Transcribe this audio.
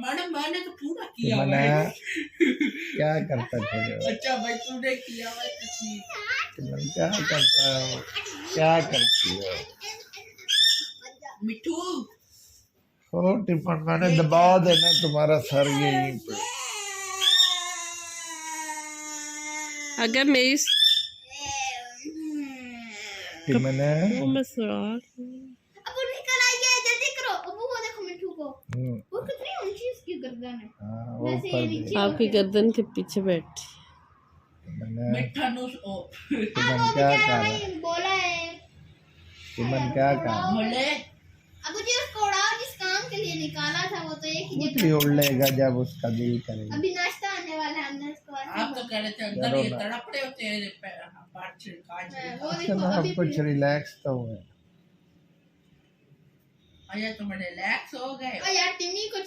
मैंने तो पूरा किया मैंने भाई। क्या करता थे अच्छा भाई तूने किया भाई तो ठीक। मैं क्या करता हूँ, क्या करती हो मिठू हो टिफन मैंने दबा देना तुम्हारा सर यहीं पे। अगर मेरी मैंने वो मसला अब निकल आइए जल्दी करो। अब वो देखो मिठू को, वो कितनी ऊंची उसकी गर्दन है। वैसे ये नीचे आपकी गर्दन के पीछे बैठी। मिठा नो ओ टिफन क्या कर रहा है, बोला है टिफन क्या कर रहा है, बोले अब जी उसको उड़ाओ, जिस काम के लिए निकाला था वो तो एक ही कुछ जगह। भी उड़ लेगा जब उसका दिल करेगा। अभी नाश्ता आने वाला है, हमने उसको आप तो कह रहे थे अंदर ये तड़प रहे होते हैं पार्ट छिड़का वो अच्छा देखो ना अभी अब कुछ रिलैक्स तो हुए। अरे तुम रिलैक्स हो गए। यार टिम्मी को